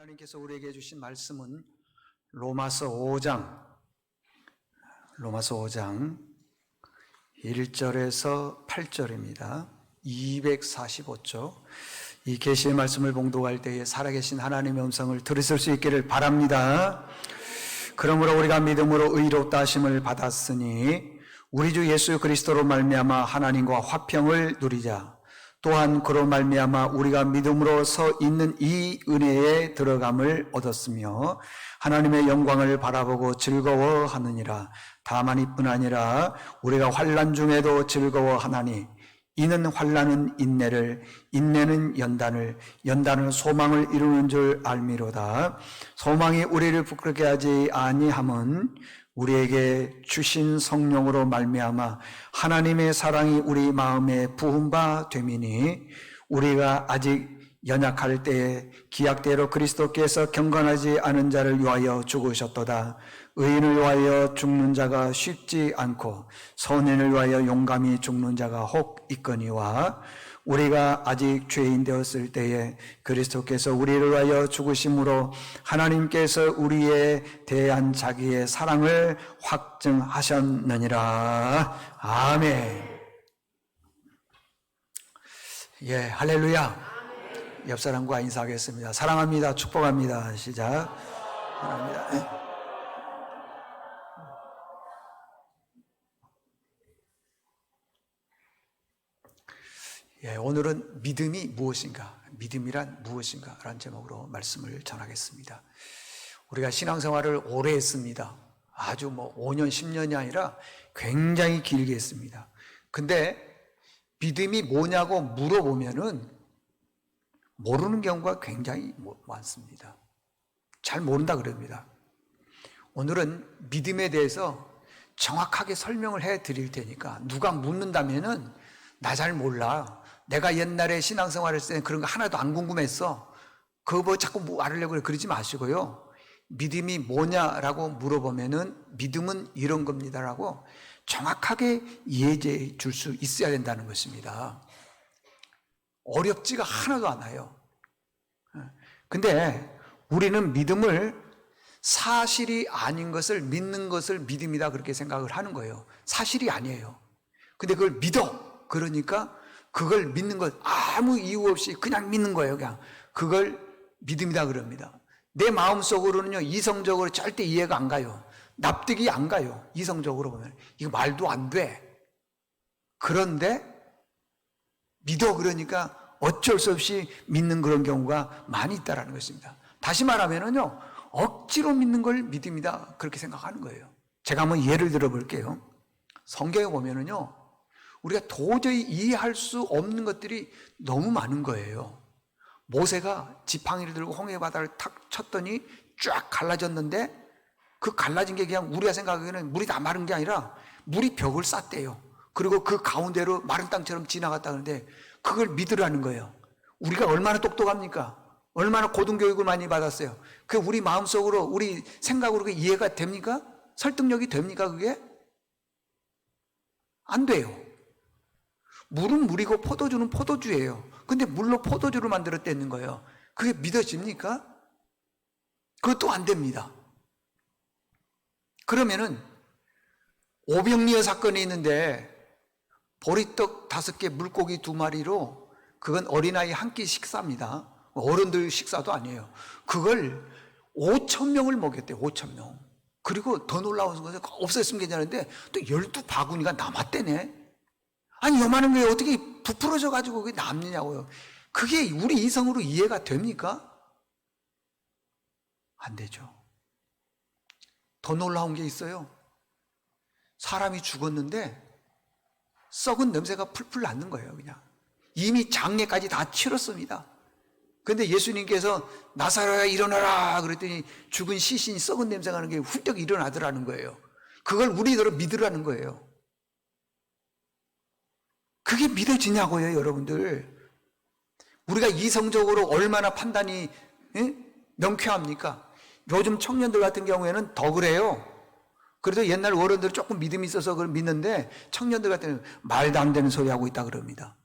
하나님께서 우리에게 주신 말씀은 로마서 5장 1절에서 8절입니다. 245쪽. 이 계시의 말씀을 봉독할 때에 살아계신 하나님의 음성을 들으실 수 있기를 바랍니다. 그러므로 우리가 믿음으로 의롭다 하심을 받았으니 우리 주 예수 그리스도로 말미암아 하나님과 화평을 누리자. 또한 그로 말미암아 우리가 믿음으로 서 있는 이 은혜에 들어감을 얻었으며 하나님의 영광을 바라보고 즐거워하느니라. 다만 이뿐 아니라 우리가 환난 중에도 즐거워하나니 이는 환난은 인내를, 인내는 연단을, 연단은 소망을 이루는 줄 알미로다. 소망이 우리를 부끄럽게 하지 아니함은 우리에게 주신 성령으로 말미암아 하나님의 사랑이 우리 마음에 부은 바 됨이니 우리가 아직 연약할 때에 기약대로 그리스도께서 경건하지 않은 자를 위하여 죽으셨도다. 의인을 위하여 죽는 자가 쉽지 않고 선인을 위하여 용감히 죽는 자가 혹 있거니와 우리가 아직 죄인 되었을 때에 그리스도께서 우리를 위하여 죽으심으로 하나님께서 우리에 대한 자기의 사랑을 확증하셨느니라. 아멘. 예, 할렐루야. 옆 사람과 인사하겠습니다. 사랑합니다. 축복합니다. 시작. 사랑합니다. 예, 오늘은 믿음이 무엇인가, 믿음이란 무엇인가 라는 제목으로 말씀을 전하겠습니다. 우리가 신앙생활을 오래 했습니다. 아주 5년, 10년이 아니라 굉장히 길게 했습니다. 근데 믿음이 뭐냐고 물어보면은 모르는 경우가 굉장히 많습니다. 잘 모른다 그럽니다. 오늘은 믿음에 대해서 정확하게 설명을 해 드릴 테니까 누가 묻는다면은 나 잘 몰라. 내가 옛날에 신앙생활 했을 때 그런 거 하나도 안 궁금했어. 그거 뭐 자꾸 뭐 알으려고 그래. 그러지 마시고요. 믿음이 뭐냐라고 물어보면은 믿음은 이런 겁니다라고 정확하게 이해해 줄 수 있어야 된다는 것입니다. 어렵지가 하나도 않아요. 근데 우리는 믿음을 사실이 아닌 것을 믿는 것을 믿음이다 그렇게 생각을 하는 거예요. 사실이 아니에요. 근데 그걸 믿어. 그러니까 그걸 믿는 것 아무 이유 없이 그냥 믿는 거예요. 그냥 그걸 믿음이다 그럽니다. 내 마음속으로는요 이성적으로 절대 이해가 안 가요. 납득이 안 가요. 이성적으로 보면 이거 말도 안 돼. 그런데 믿어 그러니까 어쩔 수 없이 믿는 그런 경우가 많이 있다라는 것입니다. 다시 말하면은요 억지로 믿는 걸 믿음이다 그렇게 생각하는 거예요. 제가 한번 예를 들어 볼게요. 성경에 보면은요 우리가 도저히 이해할 수 없는 것들이 너무 많은 거예요. 모세가 지팡이를 들고 홍해 바다를 탁 쳤더니 쫙 갈라졌는데 그 갈라진 게 그냥 우리가 생각하기에는 물이 다 마른 게 아니라 물이 벽을 쌌대요. 그리고 그 가운데로 마른 땅처럼 지나갔다 그러는데 그걸 믿으라는 거예요. 우리가 얼마나 똑똑합니까? 얼마나 고등교육을 많이 받았어요. 그 우리 마음속으로 우리 생각으로 그게 이해가 됩니까? 설득력이 됩니까 그게? 안 돼요. 물은 물이고 포도주는 포도주예요. 근데 물로 포도주를 만들었다는 거예요. 그게 믿어집니까? 그것도 안 됩니다. 그러면은 오병이어 사건이 있는데 보리떡 5개, 물고기 2마리로 그건 어린아이 한 끼 식사입니다. 어른들 식사도 아니에요. 그걸 5,000명을 먹였대요. 5,000명. 그리고 더 놀라운 것은 없었으면 괜찮은데 또 12바구니가 남았대네. 아니 요만한 게 어떻게 부풀어져 가지고 그게 남느냐고요. 그게 우리 이성으로 이해가 됩니까? 안 되죠. 더 놀라운 게 있어요. 사람이 죽었는데 썩은 냄새가 풀풀 나는 거예요. 그냥 이미 장례까지 다 치렀습니다. 그런데 예수님께서 나사로야 일어나라 그랬더니 죽은 시신이 썩은 냄새가 나는 게 훌쩍 일어나더라는 거예요. 그걸 우리대로 믿으라는 거예요. 그게 믿어지냐고요, 여러분들. 우리가 이성적으로 얼마나 판단이 명쾌합니까? 요즘 청년들 같은 경우에는 더 그래요. 그래도 옛날 어른들 조금 믿음이 있어서 그걸 믿는데 청년들 같은 경우는 말도 안 되는 소리 하고 있다 그럽니다.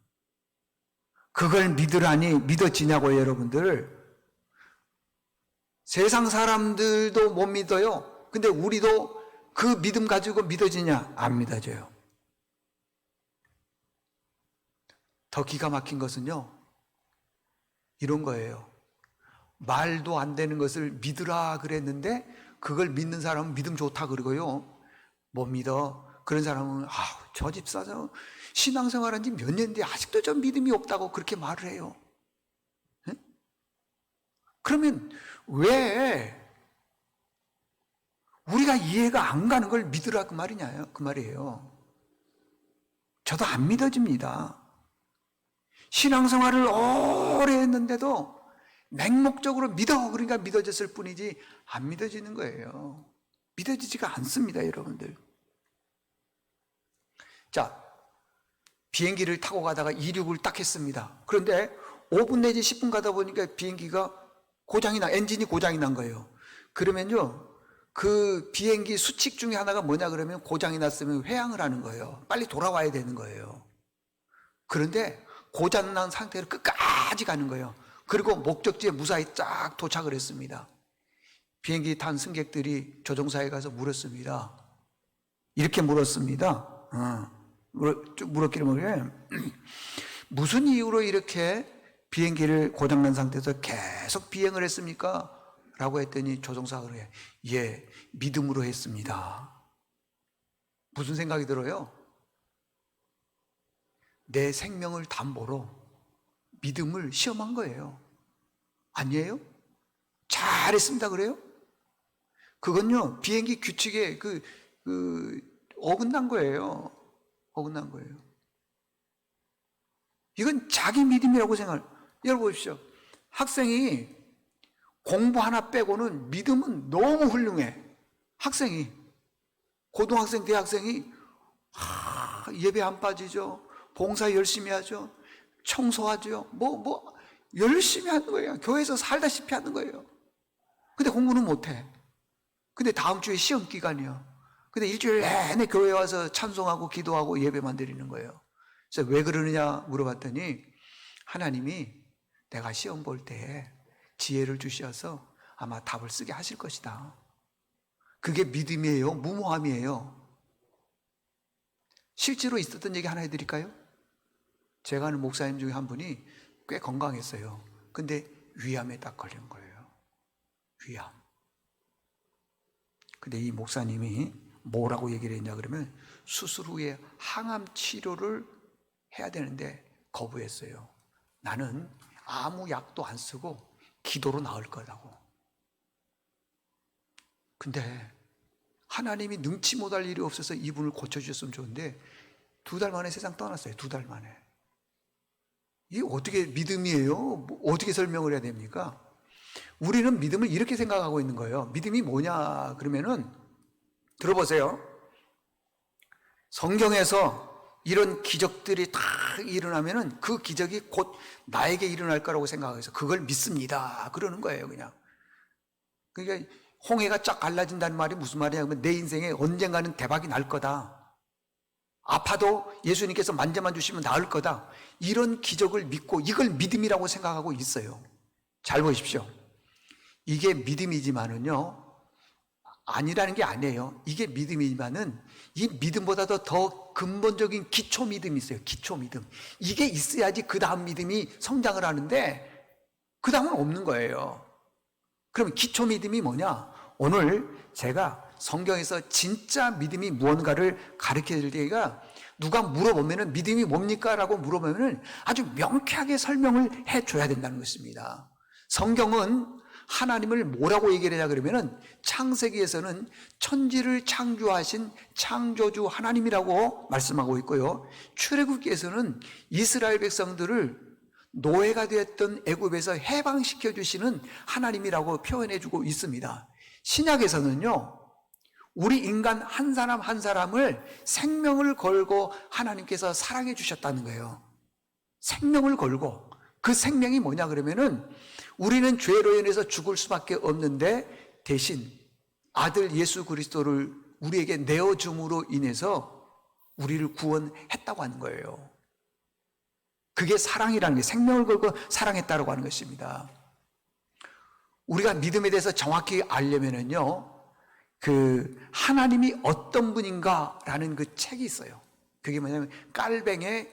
그걸 믿으라니 믿어지냐고요, 여러분들. 세상 사람들도 못 믿어요. 근데 우리도 그 믿음 가지고 믿어지냐? 안 믿어져요. 더 기가 막힌 것은요, 이런 거예요. 말도 안 되는 것을 믿으라 그랬는데 그걸 믿는 사람은 믿음 좋다 그러고요, 못 믿어. 그런 사람은 저 집사죠, 신앙생활한 지 몇 년인데 아직도 좀 믿음이 없다고 그렇게 말을 해요. 네? 그러면 왜 우리가 이해가 안 가는 걸 믿으라 그 말이에요. 저도 안 믿어집니다. 신앙생활을 오래 했는데도 맹목적으로 믿어, 그러니까 믿어졌을 뿐이지 안 믿어지는 거예요. 믿어지지가 않습니다, 여러분들. 자, 비행기를 타고 가다가 이륙을 딱 했습니다. 그런데 5분 내지 10분 가다 보니까 비행기가 엔진이 고장이 난 거예요. 그러면요, 그 비행기 수칙 중에 하나가 뭐냐 그러면, 고장이 났으면 회항을 하는 거예요. 빨리 돌아와야 되는 거예요. 그런데 고장난 상태로 끝까지 가는 거예요. 그리고 목적지에 무사히 쫙 도착을 했습니다. 비행기 탄 승객들이 조종사에 가서 물었습니다. 이렇게 물었습니다. 물었기를 뭐래? 무슨 이유로 이렇게 비행기를 고장난 상태에서 계속 비행을 했습니까? 라고 했더니 조종사가 그래요. 예, 믿음으로 했습니다. 무슨 생각이 들어요? 내 생명을 담보로 믿음을 시험한 거예요. 아니에요? 잘했습니다 그래요? 그건요, 비행기 규칙에 어긋난 거예요. 어긋난 거예요. 이건 자기 믿음이라고 여러분 보십시오. 학생이 공부 하나 빼고는 믿음은 너무 훌륭해. 학생이, 고등학생, 대학생이 예배 안 빠지죠. 봉사 열심히 하죠. 청소하죠. 열심히 하는 거예요. 교회에서 살다시피 하는 거예요. 근데 공부는 못해. 근데 다음 주에 시험 기간이야. 근데 일주일 내내 교회 와서 찬송하고 기도하고 예배만 드리는 거예요. 그래서 왜 그러느냐 물어봤더니, 하나님이 내가 시험 볼 때에 지혜를 주셔서 아마 답을 쓰게 하실 것이다. 그게 믿음이에요? 무모함이에요? 실제로 있었던 얘기 하나 해드릴까요? 제가 아는 목사님 중에 한 분이 꽤 건강했어요. 근데 위암에 딱 걸린 거예요. 위암. 근데 이 목사님이 뭐라고 얘기를 했냐 그러면, 수술 후에 항암 치료를 해야 되는데 거부했어요. 나는 아무 약도 안 쓰고 기도로 나을 거라고. 근데 하나님이 능치 못할 일이 없어서 이분을 고쳐주셨으면 좋은데 2달 만에 세상 떠났어요. 2달 만에. 이게 어떻게 믿음이에요? 어떻게 설명을 해야 됩니까? 우리는 믿음을 이렇게 생각하고 있는 거예요. 믿음이 뭐냐 그러면은, 들어보세요. 성경에서 이런 기적들이 다 일어나면은 그 기적이 곧 나에게 일어날 거라고 생각해서 그걸 믿습니다 그러는 거예요. 그냥. 그러니까 홍해가 쫙 갈라진다는 말이 무슨 말이냐면, 내 인생에 언젠가는 대박이 날 거다. 아파도 예수님께서 만져만 주시면 나을 거다. 이런 기적을 믿고 이걸 믿음이라고 생각하고 있어요. 잘 보십시오. 이게 믿음이지만은요, 아니라는 게 아니에요. 이게 믿음이지만은 이 믿음보다도 더 근본적인 기초 믿음이 있어요. 기초 믿음. 이게 있어야지 그 다음 믿음이 성장을 하는데 그 다음은 없는 거예요. 그럼 기초 믿음이 뭐냐? 오늘 제가 성경에서 진짜 믿음이 무언가를 가르쳐 줄 때가, 누가 물어보면은 믿음이 뭡니까? 라고 물어보면은 아주 명쾌하게 설명을 해 줘야 된다는 것입니다. 성경은 하나님을 뭐라고 얘기를 하냐 그러면은, 창세기에서는 천지를 창조하신 창조주 하나님이라고 말씀하고 있고요, 출애굽기에서는 이스라엘 백성들을 노예가 되었던 애굽에서 해방시켜 주시는 하나님이라고 표현해 주고 있습니다. 신약에서는요, 우리 인간 한 사람 한 사람을 생명을 걸고 하나님께서 사랑해 주셨다는 거예요. 생명을 걸고. 그 생명이 뭐냐 그러면은, 우리는 죄로 인해서 죽을 수밖에 없는데 대신 아들 예수 그리스도를 우리에게 내어줌으로 인해서 우리를 구원했다고 하는 거예요. 그게 사랑이라는 게, 생명을 걸고 사랑했다고 하는 것입니다. 우리가 믿음에 대해서 정확히 알려면은요, 그 하나님이 어떤 분인가라는 그 책이 있어요. 그게 뭐냐면 깔뱅의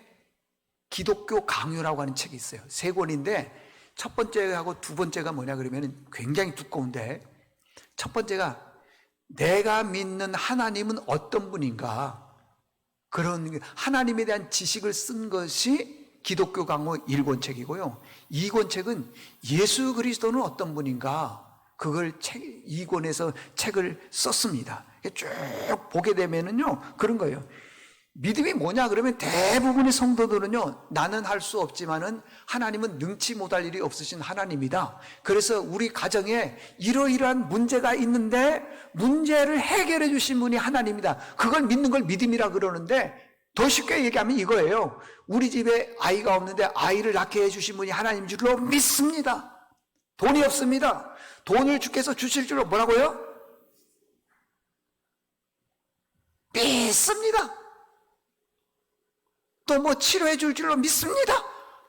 기독교 강요라고 하는 책이 있어요. 3권인데 첫 번째하고 두 번째가 뭐냐 그러면 굉장히 두꺼운데, 첫 번째가 내가 믿는 하나님은 어떤 분인가, 그런 하나님에 대한 지식을 쓴 것이 기독교 강요 1권 책이고요. 2권 책은 예수 그리스도는 어떤 분인가, 그걸 2권에서 책을 썼습니다. 쭉 보게 되면은요, 그런 거예요. 믿음이 뭐냐 그러면 대부분의 성도들은요, 나는 할 수 없지만은 하나님은 능치 못할 일이 없으신 하나님이다. 그래서 우리 가정에 이러이러한 문제가 있는데 문제를 해결해 주신 분이 하나님이다. 그걸 믿는 걸 믿음이라 그러는데, 더 쉽게 얘기하면 이거예요. 우리 집에 아이가 없는데 아이를 낳게 해주신 분이 하나님인 줄로 믿습니다. 돈이 없습니다. 돈을 주께서 주실 줄로 뭐라고요? 믿습니다. 또 뭐 치료해 줄 줄로 믿습니다.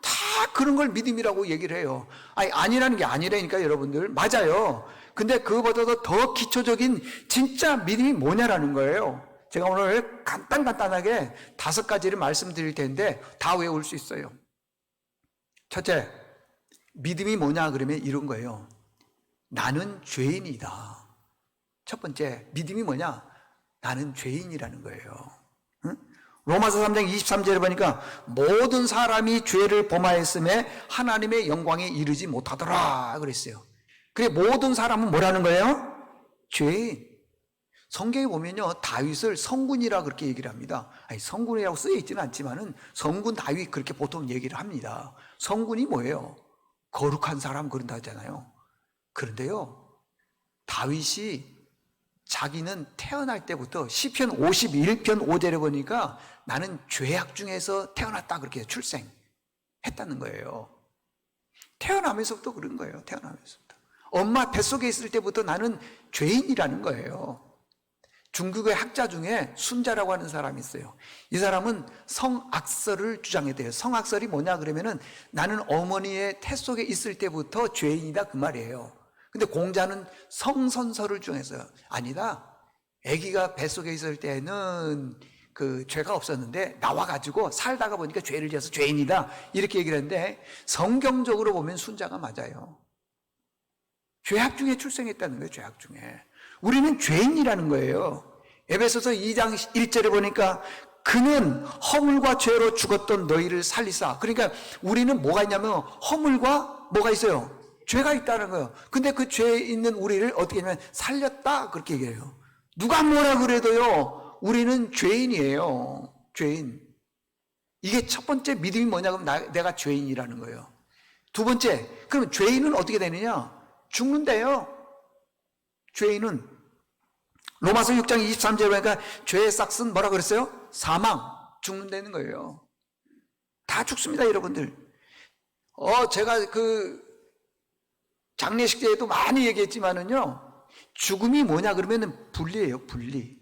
다 그런 걸 믿음이라고 얘기를 해요. 아니라는 게 아니라니까 여러분들. 맞아요. 근데 그거보다도 더 기초적인 진짜 믿음이 뭐냐라는 거예요. 제가 오늘 간단하게 5가지를 말씀드릴 텐데 다 외울 수 있어요. 첫째, 믿음이 뭐냐 그러면 이런 거예요. 나는 죄인이다. 첫 번째, 믿음이 뭐냐? 나는 죄인이라는 거예요. 응? 로마서 3장 23절에 보니까 모든 사람이 죄를 범하였음에 하나님의 영광에 이르지 못하더라 그랬어요. 그래, 모든 사람은 뭐라는 거예요? 죄인. 성경에 보면요, 다윗을 성군이라 그렇게 얘기를 합니다. 성군이라고 쓰여 있지는 않지만은 성군 다윗 그렇게 보통 얘기를 합니다. 성군이 뭐예요? 거룩한 사람 그런다 하잖아요. 그런데요, 다윗이 자기는 태어날 때부터 시편 51편 5절에 보니까 나는 죄악 중에서 태어났다 그렇게 출생했다는 거예요. 태어나면서부터 그런 거예요. 태어나면서부터. 엄마 뱃속에 있을 때부터 나는 죄인이라는 거예요. 중국의 학자 중에 순자라고 하는 사람이 있어요. 이 사람은 성악설을 주장했대요. 성악설이 뭐냐 그러면은 나는 어머니의 태 속에 있을 때부터 죄인이다 그 말이에요. 근데 공자는 성선설을 주장했어요. 아니다. 아기가 뱃속에 있을 때는 그 죄가 없었는데 나와가지고 살다가 보니까 죄를 지어서 죄인이다 이렇게 얘기를 했는데, 성경적으로 보면 순자가 맞아요. 죄악 중에 출생했다는 거예요. 죄악 중에. 우리는 죄인이라는 거예요. 에베소서 2장 1절에 보니까 그는 허물과 죄로 죽었던 너희를 살리사. 그러니까 우리는 뭐가 있냐면 허물과 뭐가 있어요? 죄가 있다는 거예요. 근데 그 죄 있는 우리를 어떻게 하냐면 살렸다 그렇게 얘기해요. 누가 뭐라 그래도요, 우리는 죄인이에요. 죄인. 이게 첫 번째 믿음이 뭐냐 그러면 내가 죄인이라는 거예요. 두 번째, 그럼 죄인은 어떻게 되느냐? 죽는데요. 죄인은 로마서 6장 23절에 보니까 죄의 싹은 뭐라 그랬어요? 사망, 죽는다는 거예요. 다 죽습니다, 여러분들. 제가 그 장례식 때에도 많이 얘기했지만은요, 죽음이 뭐냐 그러면은 분리예요, 분리.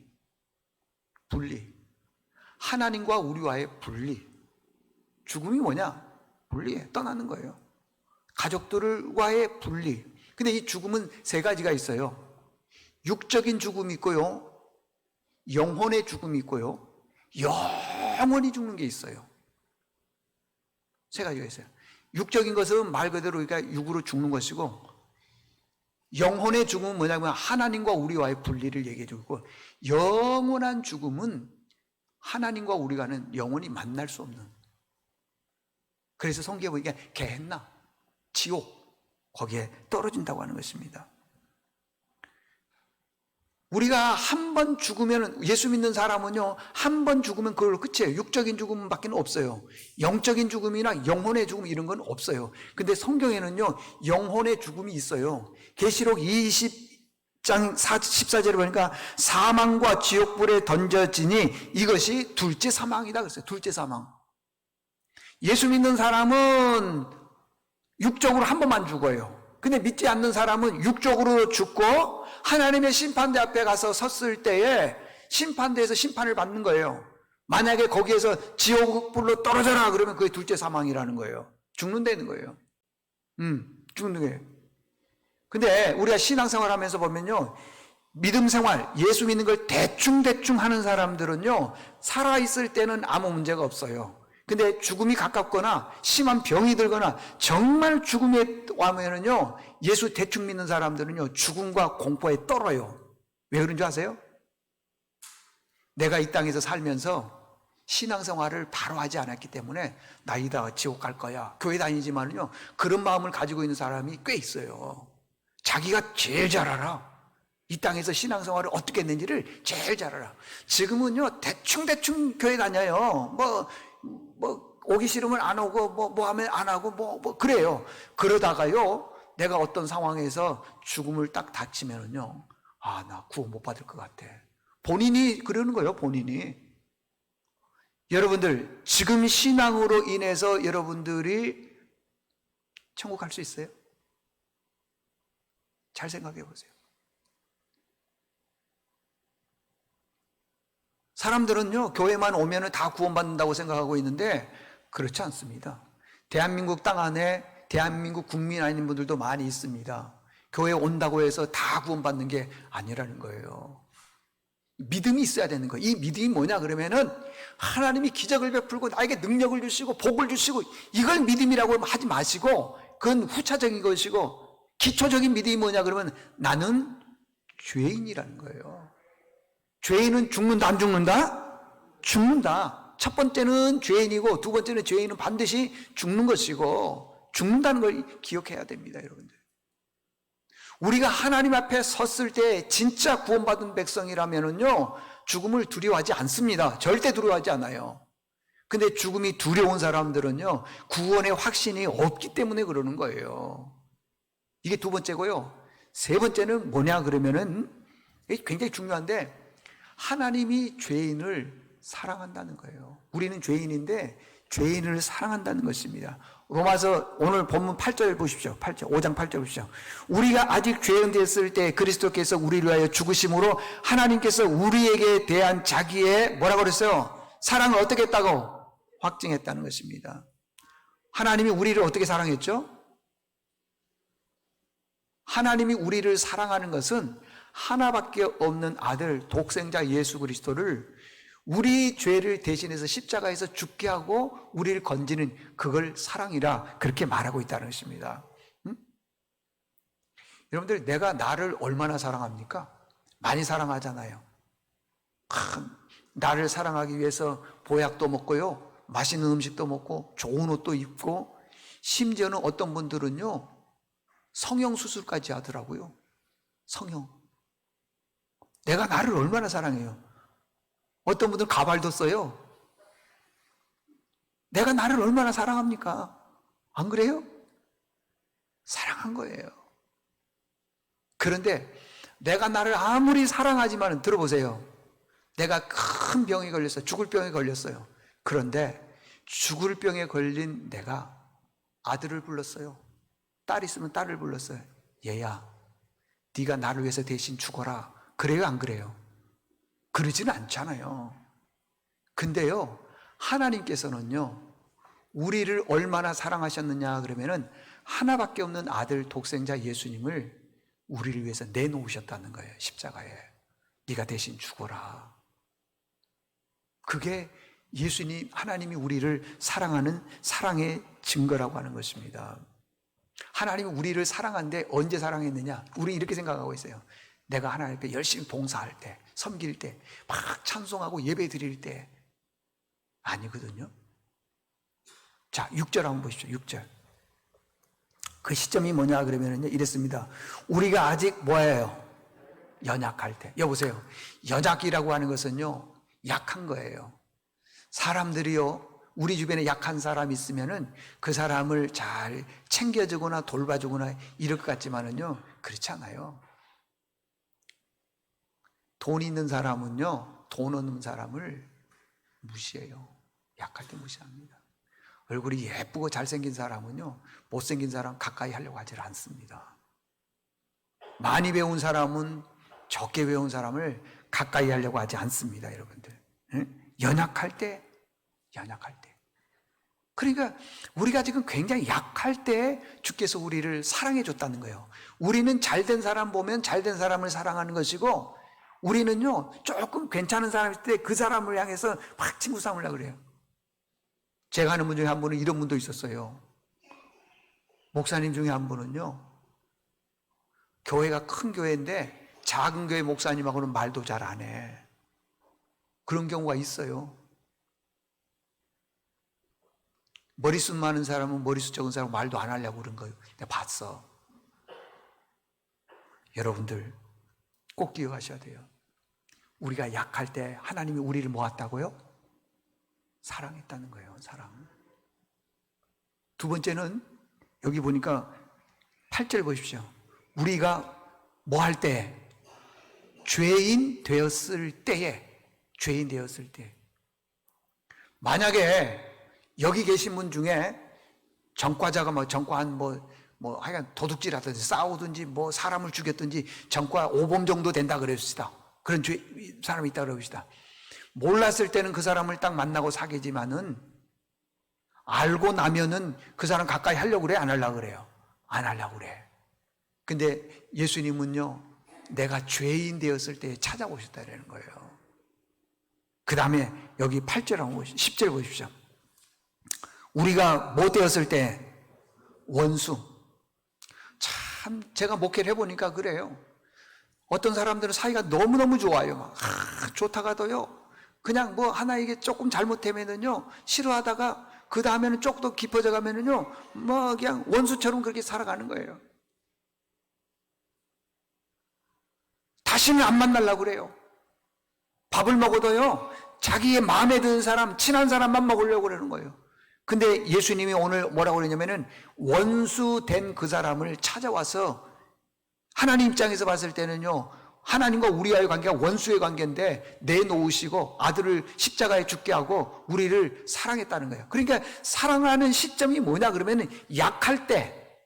하나님과 우리와의 분리. 죽음이 뭐냐? 분리해, 떠나는 거예요. 가족들과의 분리. 근데 이 죽음은 3가지가 있어요. 육적인 죽음이 있고요, 영혼의 죽음이 있고요, 영원히 죽는 게 있어요. 3가지가 있어요. 육적인 것은 말 그대로 우리가 육으로 죽는 것이고, 영혼의 죽음은 뭐냐면 하나님과 우리와의 분리를 얘기해 주고, 영원한 죽음은 하나님과 우리가는 영원히 만날 수 없는, 그래서 성경에 보니까 게헨나, 지옥, 거기에 떨어진다고 하는 것입니다. 우리가 한 번 죽으면, 예수 믿는 사람은요, 한 번 죽으면 그걸로 끝이에요. 육적인 죽음밖에 없어요. 영적인 죽음이나 영혼의 죽음 이런 건 없어요. 근데 성경에는요, 영혼의 죽음이 있어요. 계시록 20장 14절에 보니까 사망과 지옥불에 던져지니 이것이 둘째 사망이다 그랬어요. 둘째 사망. 예수 믿는 사람은 육적으로 한 번만 죽어요. 근데 믿지 않는 사람은 육적으로 죽고 하나님의 심판대 앞에 가서 섰을 때에 심판대에서 심판을 받는 거예요. 만약에 거기에서 지옥불로 떨어져라 그러면 그게 둘째 사망이라는 거예요. 죽는다는 거예요. 죽는 거예요. 근데 우리가 신앙생활 하면서 보면요, 믿음 생활, 예수 믿는 걸 대충 하는 사람들은요, 살아있을 때는 아무 문제가 없어요. 근데 죽음이 가깝거나 심한 병이 들거나 정말 죽음에 와면은요, 예수 대충 믿는 사람들은요, 죽음과 공포에 떨어요. 왜 그런 줄 아세요? 내가 이 땅에서 살면서 신앙생활을 바로 하지 않았기 때문에 나 이따가 지옥 갈 거야, 교회 다니지만은요, 그런 마음을 가지고 있는 사람이 꽤 있어요. 자기가 제일 잘 알아. 이 땅에서 신앙생활을 어떻게 했는지를 제일 잘 알아. 지금은요, 대충 교회 다녀요. 오기 싫으면 안 오고, 뭐 하면 안 하고, 그래요. 그러다가요, 내가 어떤 상황에서 죽음을 딱 닥치면은요, 아, 나 구원 못 받을 것 같아. 본인이 그러는 거예요, 본인이. 여러분들, 지금 신앙으로 인해서 여러분들이 천국 갈 수 있어요? 잘 생각해 보세요. 사람들은요, 교회만 오면 다 구원받는다고 생각하고 있는데 그렇지 않습니다. 대한민국 땅 안에 대한민국 국민 아닌 분들도 많이 있습니다. 교회 온다고 해서 다 구원받는 게 아니라는 거예요. 믿음이 있어야 되는 거예요. 이 믿음이 뭐냐 그러면은, 하나님이 기적을 베풀고 나에게 능력을 주시고 복을 주시고, 이걸 믿음이라고 하지 마시고, 그건 후차적인 것이고, 기초적인 믿음이 뭐냐 그러면, 나는 죄인이라는 거예요. 죄인은 죽는다, 안 죽는다? 죽는다. 첫 번째는 죄인이고, 두 번째는 죄인은 반드시 죽는 것이고, 죽는다는 걸 기억해야 됩니다, 여러분들. 우리가 하나님 앞에 섰을 때 진짜 구원받은 백성이라면은요, 죽음을 두려워하지 않습니다. 절대 두려워하지 않아요. 근데 죽음이 두려운 사람들은요, 구원의 확신이 없기 때문에 그러는 거예요. 이게 두 번째고요. 세 번째는 뭐냐 그러면은, 이게 굉장히 중요한데, 하나님이 죄인을 사랑한다는 거예요. 우리는 죄인인데 죄인을 사랑한다는 것입니다. 로마서 오늘 본문 8절 보십시오. 5장 8절 보십시오. 우리가 아직 죄인 됐을 때 그리스도께서 우리를 위하여 죽으심으로 하나님께서 우리에게 대한 자기의 뭐라고 그랬어요? 사랑을 어떻게 했다고? 확증했다는 것입니다. 하나님이 우리를 어떻게 사랑했죠? 하나님이 우리를 사랑하는 것은 하나밖에 없는 아들 독생자 예수 그리스도를 우리 죄를 대신해서 십자가에서 죽게 하고 우리를 건지는 그걸 사랑이라 그렇게 말하고 있다는 것입니다. 여러분들, 내가 나를 얼마나 사랑합니까? 많이 사랑하잖아요. 나를 사랑하기 위해서 보약도 먹고요, 맛있는 음식도 먹고 좋은 옷도 입고, 심지어는 어떤 분들은요, 성형수술까지 하더라고요. 성형. 내가 나를 얼마나 사랑해요. 어떤 분들은 가발도 써요. 내가 나를 얼마나 사랑합니까? 안 그래요? 사랑한 거예요. 그런데 내가 나를 아무리 사랑하지만, 들어보세요. 내가 큰 병에 걸렸어요. 죽을 병에 걸렸어요. 그런데 죽을 병에 걸린 내가 아들을 불렀어요. 딸 있으면 딸을 불렀어요. 얘야, 네가 나를 위해서 대신 죽어라. 그래요, 안 그래요? 그러지는 않잖아요. 근데요, 하나님께서는요, 우리를 얼마나 사랑하셨느냐 그러면은, 하나밖에 없는 아들 독생자 예수님을 우리를 위해서 내놓으셨다는 거예요. 십자가에. 네가 대신 죽어라. 그게 예수님, 하나님이 우리를 사랑하는 사랑의 증거라고 하는 것입니다. 하나님이 우리를 사랑하는데 언제 사랑했느냐? 우리 이렇게 생각하고 있어요. 내가 하나님께 열심히 봉사할 때, 섬길 때, 막 찬송하고 예배 드릴 때. 아니거든요. 자, 6절 한번 보십시오. 6절. 그 시점이 뭐냐 그러면요, 이랬습니다. 우리가 아직 뭐예요? 연약할 때. 여보세요. 연약이라고 하는 것은요, 약한 거예요. 사람들이요, 우리 주변에 약한 사람이 있으면은 그 사람을 잘 챙겨주거나 돌봐주거나 이럴 것 같지만은요, 그렇지 않아요. 돈 있는 사람은요, 돈 없는 사람을 무시해요. 약할 때 무시합니다. 얼굴이 예쁘고 잘생긴 사람은요, 못생긴 사람 가까이 하려고 하지 않습니다. 많이 배운 사람은 적게 배운 사람을 가까이 하려고 하지 않습니다, 여러분들. 연약할 때. 그러니까 우리가 지금 굉장히 약할 때 주께서 우리를 사랑해 줬다는 거예요. 우리는 잘된 사람 보면 잘된 사람을 사랑하는 것이고, 우리는요 조금 괜찮은 사람일 때 그 사람을 향해서 막 친구 삼으려고 그래요. 제가 아는 분 중에 한 분은 이런 분도 있었어요. 목사님 중에 한 분은요, 교회가 큰 교회인데 작은 교회 목사님하고는 말도 잘 안 해. 그런 경우가 있어요. 머리숱 많은 사람은 머리숱 적은 사람 말도 안 하려고 그런 거예요. 내가 봤어. 여러분들 꼭 기억하셔야 돼요. 우리가 약할 때 하나님이 우리를 모았다고요? 사랑했다는 거예요. 사랑. 두 번째는 여기 보니까 8절 보십시오. 우리가 뭐 할 때? 죄인 되었을 때에, 죄인 되었을 때. 만약에 여기 계신 분 중에 전과자가 전과한 하여간 도둑질하든지 싸우든지 사람을 죽였든지 전과 5범 정도 된다 그랬습니다. 그런 사람이 있다 그럽시다. 몰랐을 때는 그 사람을 딱 만나고 사귀지만은 알고 나면은 그 사람 가까이 하려고 그래? 안 하려고 그래요? 안 하려고 그래. 근데 예수님은요, 내가 죄인 되었을 때 찾아오셨다는 거예요. 그 다음에 여기 8절, 10절 보십시오. 우리가 뭐 되었을 때? 원수. 참 제가 목회를 해보니까 그래요. 어떤 사람들은 사이가 너무너무 좋아요. 좋다가도요, 그냥 하나 조금 잘못되면은요, 싫어하다가 그 다음에는 조금 더 깊어져 가면은요, 그냥 원수처럼 그렇게 살아가는 거예요. 다시는 안 만나려고 그래요. 밥을 먹어도요, 자기의 마음에 드는 사람, 친한 사람만 먹으려고 그러는 거예요. 근데 예수님이 오늘 뭐라고 그러냐면은 원수 된 그 사람을 찾아와서, 하나님 입장에서 봤을 때는요, 하나님과 우리와의 관계가 원수의 관계인데 내놓으시고 아들을 십자가에 죽게 하고 우리를 사랑했다는 거예요. 그러니까 사랑하는 시점이 뭐냐 그러면 약할 때,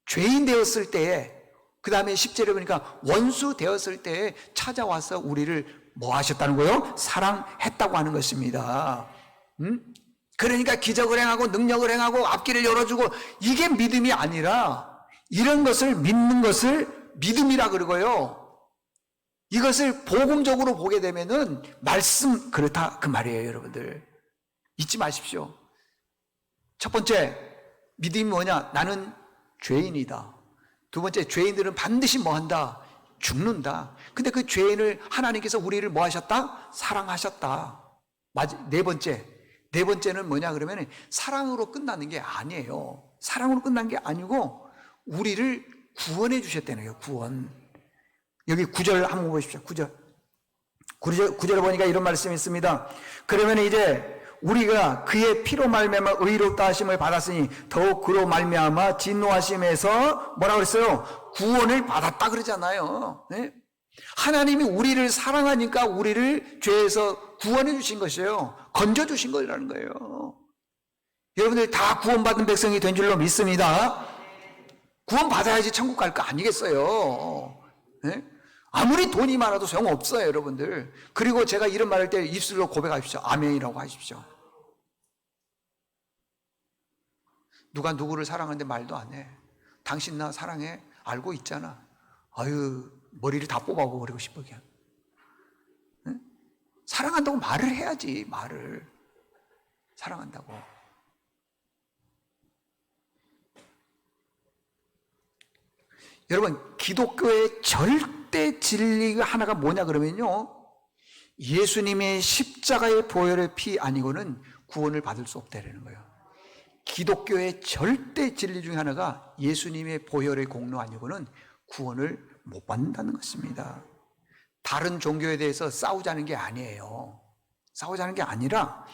죄인 되었을 때에, 그 다음에 10절에 보니까 원수 되었을 때에 찾아와서 우리를 뭐 하셨다는 거예요? 사랑했다고 하는 것입니다. 그러니까 기적을 행하고 능력을 행하고 앞길을 열어주고, 이게 믿음이 아니라 이런 것을 믿는 것을 믿음이라 그러고요, 이것을 복음적으로 보게 되면은 말씀, 그렇다 그 말이에요. 여러분들 잊지 마십시오. 첫 번째 믿음이 뭐냐? 나는 죄인이다. 두 번째, 죄인들은 반드시 뭐 한다? 죽는다. 근데 그 죄인을 하나님께서 우리를 뭐 하셨다? 사랑하셨다. 네 번째는 뭐냐 그러면 사랑으로 끝나는 게 아니에요. 사랑으로 끝난 게 아니고 우리를 구원해 주셨다는 거예요. 구원. 여기 9절 한번 보십시오. 9절 보니까 이런 말씀이 있습니다. 그러면 이제 우리가 그의 피로 말미암아 의롭다 하심을 받았으니 더욱 그로 말미암아 진노하심에서 뭐라고 그랬어요? 구원을 받았다 그러잖아요. 네? 하나님이 우리를 사랑하니까 우리를 죄에서 구원해 주신 것이에요. 건져 주신 거라는 거예요. 여러분들 다 구원받은 백성이 된 줄로 믿습니다. 구원받아야지 천국 갈 거 아니겠어요? 네? 아무리 돈이 많아도 소용없어요, 여러분들. 그리고 제가 이런 말 할 때 입술로 고백하십시오. 아멘이라고 하십시오. 누가 누구를 사랑하는데 말도 안 해. 당신 나 사랑해? 알고 있잖아. 아유, 머리를 다 뽑아버리고 싶어 그냥. 응? 사랑한다고 말을 해야지. 말을. 사랑한다고. 여러분, 기독교의 절대 진리가 하나가 뭐냐 그러면요, 예수님의 십자가의 보혈의 피 아니고는 구원을 받을 수 없다는 거예요. 기독교의 절대 진리 중에 하나가 예수님의 보혈의 공로 아니고는 구원을 못 받는다는 것입니다. 다른 종교에 대해서 싸우자는 게 아니에요. 싸우자는 게 아니라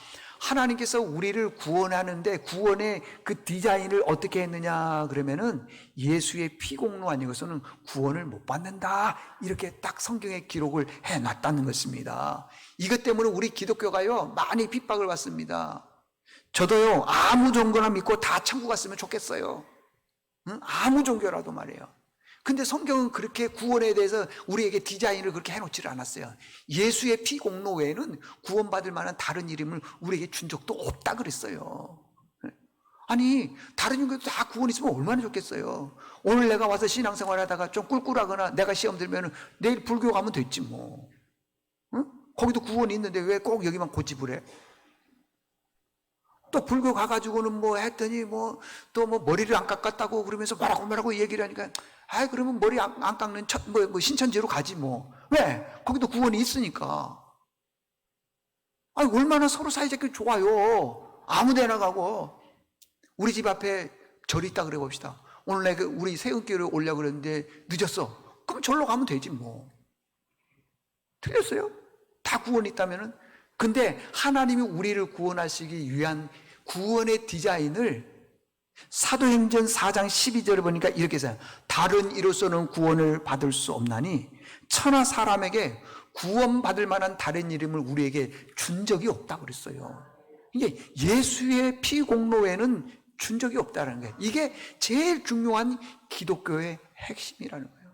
하나님께서 우리를 구원하는데 구원의 그 디자인을 어떻게 했느냐 그러면은 예수의 피공로 아니고서는 구원을 못 받는다, 이렇게 딱 성경에 기록을 해놨다는 것입니다. 이것 때문에 우리 기독교가요 많이 핍박을 받습니다. 저도요 아무 종교나 믿고 다 천국 갔으면 좋겠어요. 응? 아무 종교라도 말이에요. 근데 성경은 그렇게 구원에 대해서 우리에게 디자인을 그렇게 해놓지를 않았어요. 예수의 피 공로 외에는 구원받을 만한 다른 이름을 우리에게 준 적도 없다 그랬어요. 아니 다른 종교도 다 구원 있으면 얼마나 좋겠어요. 오늘 내가 와서 신앙생활 하다가 좀 꿀꿀하거나 내가 시험 들면 내일 불교 가면 됐지 뭐. 응? 거기도 구원이 있는데 왜 꼭 여기만 고집을 해? 또 불교 가가지고는 뭐 했더니 뭐 또 뭐 머리를 안 깎았다고 그러면서 뭐라고 얘기를 하니까 아 그러면 머리 안 깎는 뭐 신천지로 가지 뭐. 왜? 거기도 구원이 있으니까. 아 얼마나 서로 사이좋게 좋아요. 아무데나 가고. 우리 집 앞에 절이 있다 그래 봅시다. 오늘 내가 우리 세운교를 오려고 그랬는데 늦었어. 그럼 절로 가면 되지 뭐. 틀렸어요? 다 구원이 있다면은. 근데 하나님이 우리를 구원하시기 위한 구원의 디자인을 사도행전 4장 12절에 보니까 이렇게 써요. 다른 이로서는 구원을 받을 수 없나니 천하 사람에게 구원받을 만한 다른 이름을 우리에게 준 적이 없다고 그랬어요. 이게 예수의 피 공로에는 준 적이 없다는 거예요. 이게 제일 중요한 기독교의 핵심이라는 거예요.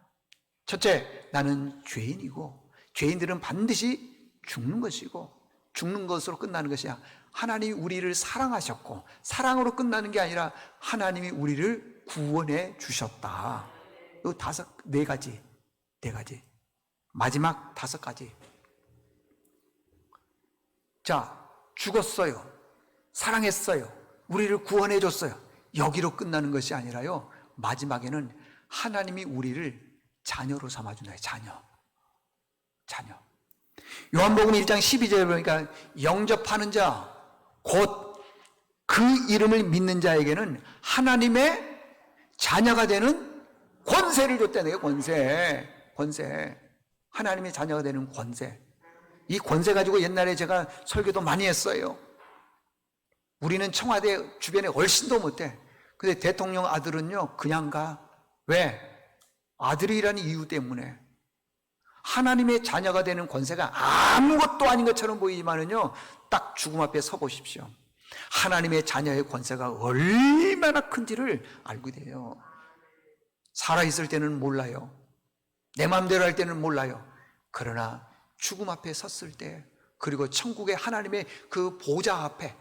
첫째, 나는 죄인이고 죄인들은 반드시 죽는 것이고 죽는 것으로 끝나는 것이야. 하나님이 우리를 사랑하셨고 사랑으로 끝나는 게 아니라 하나님이 우리를 구원해 주셨다. 이 네 가지. 마지막 5가지. 자, 죽었어요. 사랑했어요. 우리를 구원해 줬어요. 여기로 끝나는 것이 아니라요. 마지막에는 하나님이 우리를 자녀로 삼아준다. 자녀. 요한복음 1장 12절에 보니까 영접하는 자, 곧 그 이름을 믿는 자에게는 하나님의 자녀가 되는 권세를 줬다네요. 권세. 하나님의 자녀가 되는 권세. 이 권세 가지고 옛날에 제가 설교도 많이 했어요. 우리는 청와대 주변에 얼씬도 못해. 근데 대통령 아들은요 그냥 가. 왜? 아들이라는 이유 때문에. 하나님의 자녀가 되는 권세가 아무것도 아닌 것처럼 보이지만은요 딱 죽음 앞에 서 보십시오. 하나님의 자녀의 권세가 얼마나 큰지를 알게 돼요. 살아있을 때는 몰라요. 내 마음대로 할 때는 몰라요. 그러나 죽음 앞에 섰을 때, 그리고 천국의 하나님의 그 보좌 앞에,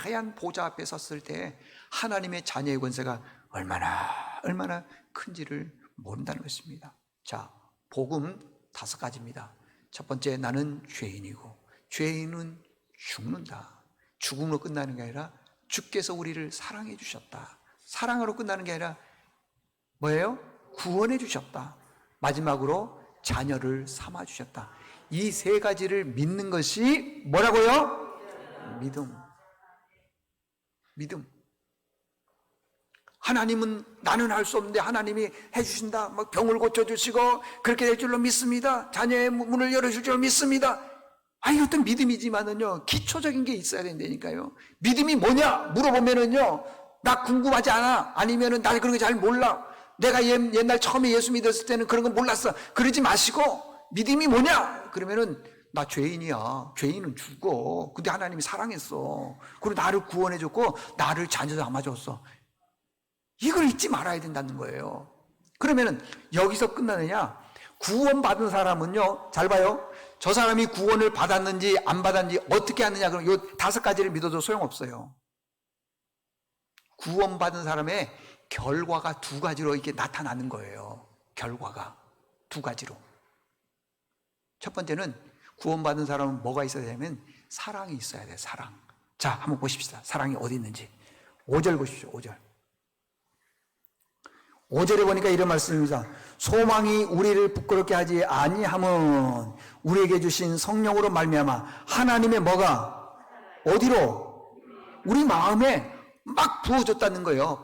하얀 보좌 앞에 섰을 때 하나님의 자녀의 권세가 얼마나 큰지를 모른다는 것입니다. 자, 복음 5가지입니다. 첫 번째, 나는 죄인이고 죄인은 죽는다. 죽음으로 끝나는 게 아니라 주께서 우리를 사랑해 주셨다. 사랑으로 끝나는 게 아니라 뭐예요? 구원해 주셨다. 마지막으로 자녀를 삼아 주셨다. 이 3가지를 믿는 것이 뭐라고요? 믿음. 하나님은 나는 할 수 없는데 하나님이 해주신다. 막 병을 고쳐주시고 그렇게 될 줄로 믿습니다. 자녀의 문을 열어줄 줄로 믿습니다. 이것도 믿음이지만은요 기초적인 게 있어야 된다니까요. 믿음이 뭐냐 물어보면은요 나 궁금하지 않아. 아니면은 나 그런 거 잘 몰라. 내가 옛날 처음에 예수 믿었을 때는 그런 거 몰랐어. 그러지 마시고 믿음이 뭐냐 그러면은 나 죄인이야. 죄인은 죽어. 근데 하나님이 사랑했어. 그리고 나를 구원해줬고 나를 자녀 삼아줬어. 이걸 잊지 말아야 된다는 거예요. 그러면은 여기서 끝나느냐? 구원받은 사람은요, 잘 봐요. 저 사람이 구원을 받았는지 안 받았는지 어떻게 하느냐? 그럼 요 5가지를 믿어도 소용없어요. 구원받은 사람의 결과가 2가지로 이렇게 나타나는 거예요. 결과가 2가지로. 첫 번째는 구원받은 사람은 뭐가 있어야 되냐면 사랑이 있어야 돼요. 사랑. 자, 한번 보십시다. 사랑이 어디 있는지. 5절 보십시오. 5절에 보니까 이런 말씀입니다. 소망이 우리를 부끄럽게 하지 아니함은 우리에게 주신 성령으로 말미암아 하나님의 뭐가 어디로? 우리 마음에 막 부어졌다는 거예요.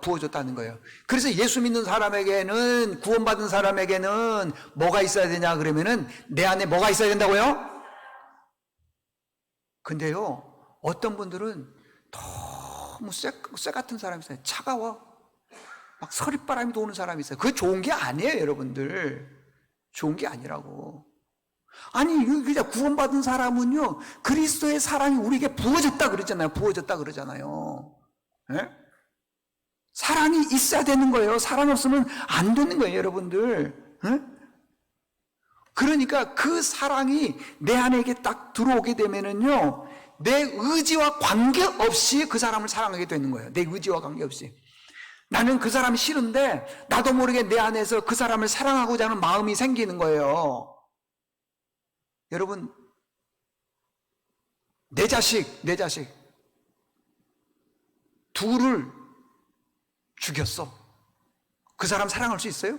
그래서 예수 믿는 사람에게는, 구원받은 사람에게는 뭐가 있어야 되냐 그러면은 내 안에 뭐가 있어야 된다고요? 근데요 어떤 분들은 너무 쇠 같은 사람이 있어요. 차가워. 막 서리바람이 도는 사람이 있어요. 그게 좋은 게 아니에요, 여러분들. 좋은 게 아니라고. 아니, 그냥 구원받은 사람은요, 그리스도의 사랑이 우리에게 부어졌다 그러잖아요. 네? 사랑이 있어야 되는 거예요. 사랑 없으면 안 되는 거예요, 여러분들. 네? 그러니까 그 사랑이 내 안에 딱 들어오게 되면은요, 내 의지와 관계없이 그 사람을 사랑하게 되는 거예요. 내 의지와 관계없이. 나는 그 사람이 싫은데 나도 모르게 내 안에서 그 사람을 사랑하고자 하는 마음이 생기는 거예요. 여러분, 내 자식 둘을 죽였어. 그 사람 사랑할 수 있어요?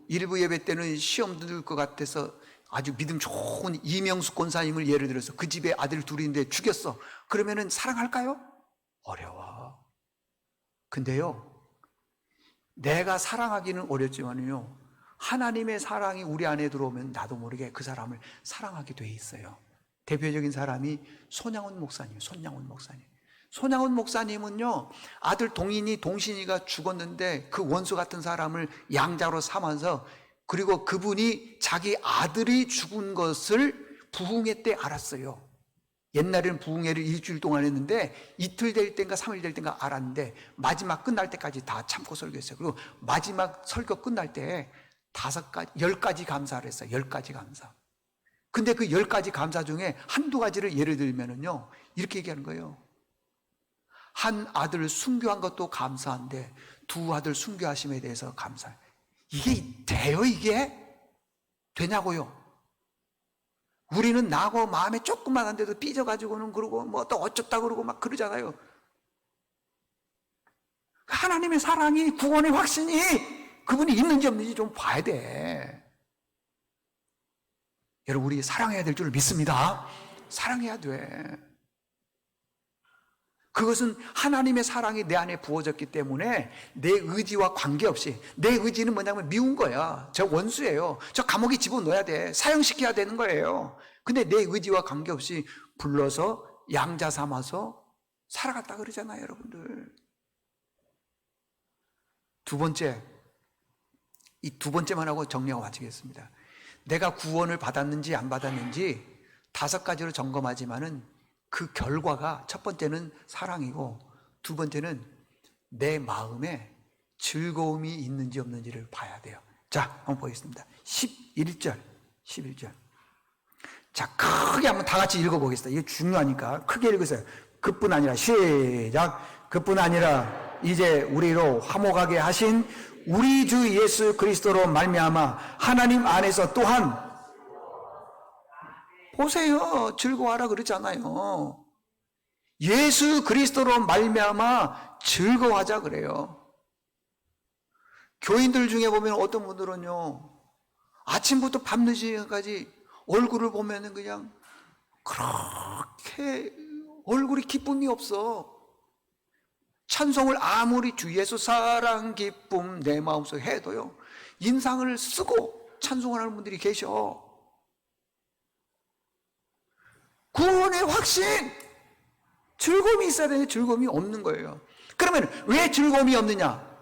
일부 예배 때는 시험 들 것 같아서 아주 믿음 좋은 이명숙 권사님을 예를 들어서 그 집에 아들 둘인데 죽였어. 그러면은 사랑할까요? 어려워. 근데요, 내가 사랑하기는 어렵지만요, 하나님의 사랑이 우리 안에 들어오면 나도 모르게 그 사람을 사랑하게 돼 있어요. 대표적인 사람이 손양훈 목사님. 손양훈 목사님은요, 아들 동신이가 죽었는데 그 원수 같은 사람을 양자로 삼아서, 그리고 그분이 자기 아들이 죽은 것을 부흥회 때 알았어요. 옛날에는 부흥회를 일주일 동안 했는데 이틀 될 땐가 3일 될 땐가 알았는데 마지막 끝날 때까지 다 참고 설교했어요. 그리고 마지막 설교 끝날 때 10가지 감사를 했어요. 10가지 감사. 근데 그 10가지 감사 중에 한두 가지를 예를 들면은요, 이렇게 얘기하는 거예요. 한 아들 순교한 것도 감사한데 두 아들 순교하심에 대해서 감사해. 이게 돼요? 이게? 되냐고요? 우리는 나고 마음에 조금만 안 돼도 삐져가지고는 그러고 뭐 또 어쩌다 그러고 막 그러잖아요. 하나님의 사랑이, 구원의 확신이 그분이 있는지 없는지 좀 봐야 돼. 여러분, 우리 사랑해야 될 줄 믿습니다. 사랑해야 돼. 그것은 하나님의 사랑이 내 안에 부어졌기 때문에 내 의지와 관계없이, 내 의지는 뭐냐면 미운 거야. 저 원수예요. 저 감옥에 집어넣어야 돼. 사형시켜야 되는 거예요. 근데 내 의지와 관계없이 불러서 양자 삼아서 살아갔다 그러잖아요, 여러분들. 두 번째, 이 두 번째만 하고 정리하고 마치겠습니다. 내가 구원을 받았는지 안 받았는지 5가지로 점검하지만은 그 결과가, 첫 번째는 사랑이고 두 번째는 내 마음에 즐거움이 있는지 없는지를 봐야 돼요. 자, 한번 보겠습니다. 11절. 자, 크게 한번 다 같이 읽어보겠습니다. 이게 중요하니까 크게 읽으세요. 그뿐 아니라, 시작. 그뿐 아니라 이제 우리로 화목하게 하신 우리 주 예수 그리스도로 말미암아 하나님 안에서 또한, 보세요, 즐거워하라 그러잖아요. 예수 그리스도로 말미암아 즐거워하자 그래요. 교인들 중에 보면 어떤 분들은요, 아침부터 밤늦게까지 얼굴을 보면은 그냥 그렇게 얼굴이 기쁨이 없어. 찬송을 아무리 주 예수 사랑 기쁨 내 마음속에 해도요, 인상을 쓰고 찬송을 하는 분들이 계셔. 구원의 확신, 즐거움이 있어야 되는데 즐거움이 없는 거예요. 그러면 왜 즐거움이 없느냐?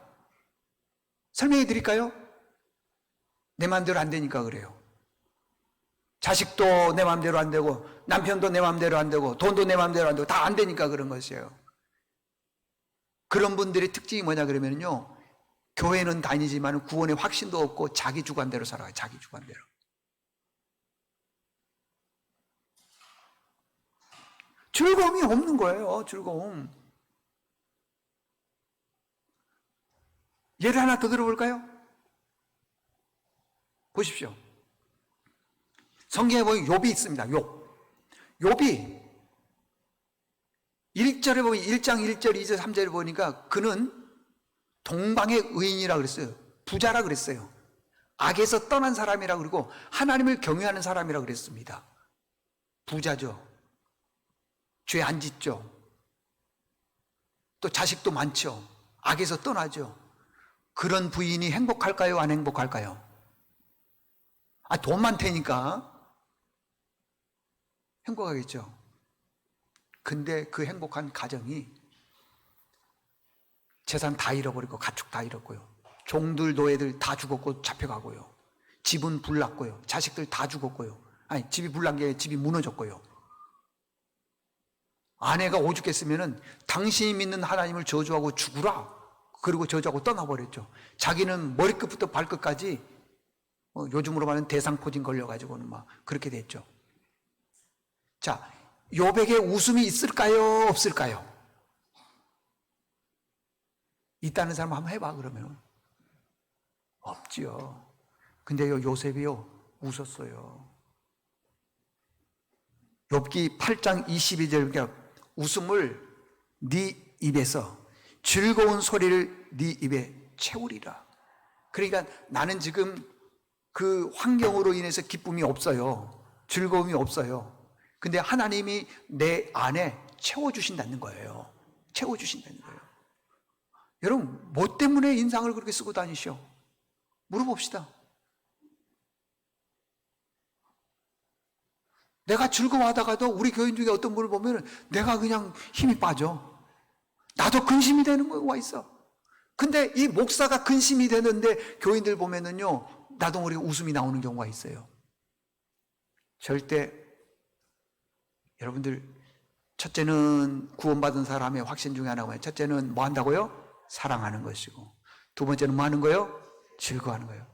설명해 드릴까요? 내 마음대로 안 되니까 그래요. 자식도 내 마음대로 안 되고, 남편도 내 마음대로 안 되고, 돈도 내 마음대로 안 되고, 다 안 되니까 그런 것이에요. 그런 분들의 특징이 뭐냐 그러면요, 교회는 다니지만 구원의 확신도 없고 자기 주관대로 살아가요. 자기 주관대로. 즐거움이 없는 거예요. 즐거움. 예를 하나 더 들어볼까요? 보십시오. 성경에 보면 욥이 있습니다. 욥이 1절에 보면 1장 1절 2절 3절에 보니까 그는 동방의 의인이라 그랬어요. 부자라 그랬어요. 악에서 떠난 사람이라 그러고 하나님을 경외하는 사람이라 그랬습니다. 부자죠. 죄 안 짓죠. 또 자식도 많죠. 악에서 떠나죠. 그런 부인이 행복할까요? 안 행복할까요? 돈 많다니까 행복하겠죠. 근데 그 행복한 가정이 재산 다 잃어버리고 가축 다 잃었고요. 종들 노예들 다 죽었고 잡혀가고요. 집은 불났고요. 자식들 다 죽었고요. 집이 불난 게 집이 무너졌고요. 아내가 오죽했으면은 당신이 믿는 하나님을 저주하고 죽으라. 그리고 저주하고 떠나버렸죠. 자기는 머리끝부터 발끝까지 요즘으로 말하면 대상포진 걸려가지고는 막 그렇게 됐죠. 자, 욥에게 웃음이 있을까요? 없을까요? 있다는 사람 한번 해봐, 그러면. 없지요. 근데요, 요셉이요, 웃었어요. 욥기 8장 22절, 웃음을 네 입에서, 즐거운 소리를 네 입에 채우리라. 그러니까 나는 지금 그 환경으로 인해서 기쁨이 없어요. 즐거움이 없어요. 근데 하나님이 내 안에 채워주신다는 거예요. 채워주신다는 거예요. 여러분, 뭐 때문에 인상을 그렇게 쓰고 다니시오? 물어봅시다. 내가 즐거워하다가도 우리 교인 중에 어떤 분을 보면 내가 그냥 힘이 빠져. 나도 근심이 되는 거가 있어. 근데 이 목사가 근심이 되는데 교인들 보면은요, 나도 모르게 웃음이 나오는 경우가 있어요. 절대, 여러분들, 첫째는 구원받은 사람의 확신 중에 하나가 뭐예요? 첫째는 뭐 한다고요? 사랑하는 것이고, 두 번째는 뭐 하는 거예요? 즐거워하는 거예요.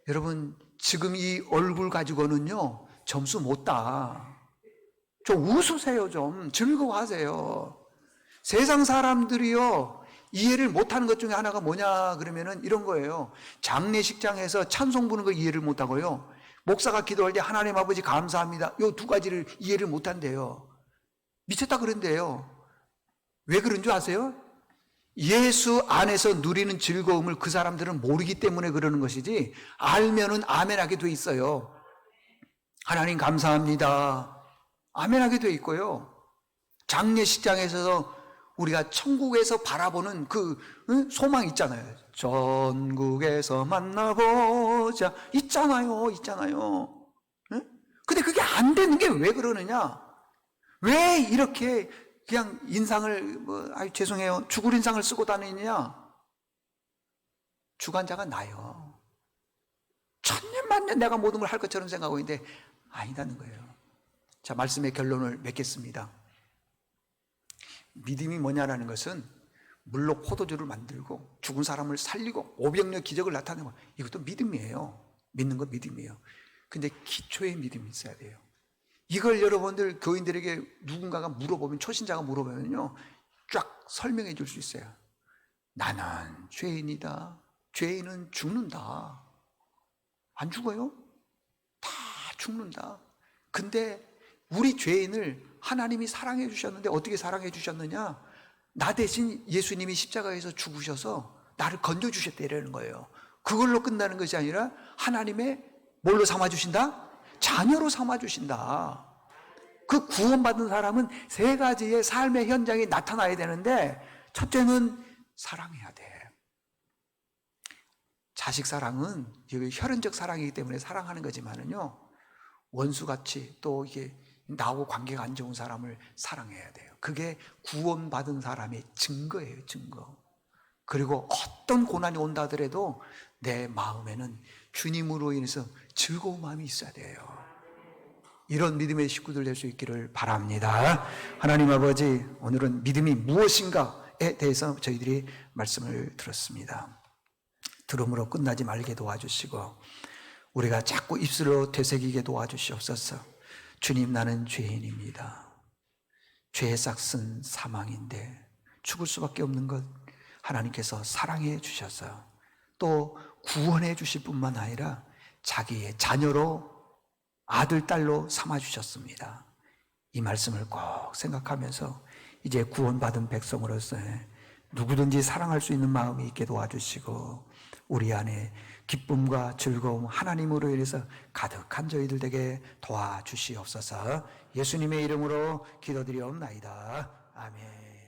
여러분, 지금 이 얼굴 가지고는요, 점수 못 따. 좀 웃으세요. 좀 즐거워하세요. 세상 사람들이요, 이해를 못하는 것 중에 하나가 뭐냐 그러면은 이런 거예요. 장례식장에서 찬송 부르는 거 이해를 못하고요, 목사가 기도할 때 하나님 아버지 감사합니다, 요 두 가지를 이해를 못한대요. 미쳤다 그런데요. 왜 그런 줄 아세요? 예수 안에서 누리는 즐거움을 그 사람들은 모르기 때문에 그러는 것이지, 알면은 아멘하게 돼 있어요. 하나님 감사합니다, 아멘하게 돼 있고요. 장례식장에서 우리가 천국에서 바라보는 그 소망 있잖아요. 전국에서 만나보자 있잖아요. 근데 그게 안 되는 게 왜 그러느냐? 왜 이렇게 그냥 인상을 죄송해요, 죽을 인상을 쓰고 다니느냐? 주관자가 나요. 천년만년 내가 모든 걸 할 것처럼 생각하고 있는데 아니다는 거예요. 자, 말씀의 결론을 맺겠습니다. 믿음이 뭐냐라는 것은 물로 포도주를 만들고 죽은 사람을 살리고 오병이어 기적을 나타내고, 이것도 믿음이에요. 믿는 건 믿음이에요. 근데 기초의 믿음이 있어야 돼요. 이걸 여러분들 교인들에게 누군가가 물어보면, 초신자가 물어보면요, 쫙 설명해 줄 수 있어요. 나는 죄인이다. 죄인은 죽는다. 안 죽어요? 다 죽는다. 근데 우리 죄인을 하나님이 사랑해 주셨는데 어떻게 사랑해 주셨느냐? 나 대신 예수님이 십자가에서 죽으셔서 나를 건져 주셨다는 거예요. 그걸로 끝나는 것이 아니라 하나님의 뭘로 삼아 주신다? 자녀로 삼아 주신다. 그 구원받은 사람은 세 가지의 삶의 현장이 나타나야 되는데, 첫째는 사랑해야 돼. 자식 사랑은 혈연적 사랑이기 때문에 사랑하는 거지만은요, 원수같이 또 이게 나하고 관계가 안 좋은 사람을 사랑해야 돼요. 그게 구원받은 사람의 증거예요, 증거. 그리고 어떤 고난이 온다 하더라도 내 마음에는 주님으로 인해서 즐거운 마음이 있어야 돼요. 이런 믿음의 식구들 될 수 있기를 바랍니다. 하나님 아버지, 오늘은 믿음이 무엇인가에 대해서 저희들이 말씀을 들었습니다. 들음으로 끝나지 말게 도와주시고, 우리가 자꾸 입술로 되새기게 도와주시옵소서. 주님, 나는 죄인입니다. 죄의 싹은 사망인데 죽을 수밖에 없는 것 하나님께서 사랑해 주셔서 또 구원해 주실 뿐만 아니라 자기의 자녀로, 아들, 딸로 삼아 주셨습니다. 이 말씀을 꼭 생각하면서 이제 구원받은 백성으로서 누구든지 사랑할 수 있는 마음이 있게 도와주시고, 우리 안에 기쁨과 즐거움, 하나님으로 인해서 가득한 저희들 되게 도와주시옵소서. 예수님의 이름으로 기도드리옵나이다. 아멘.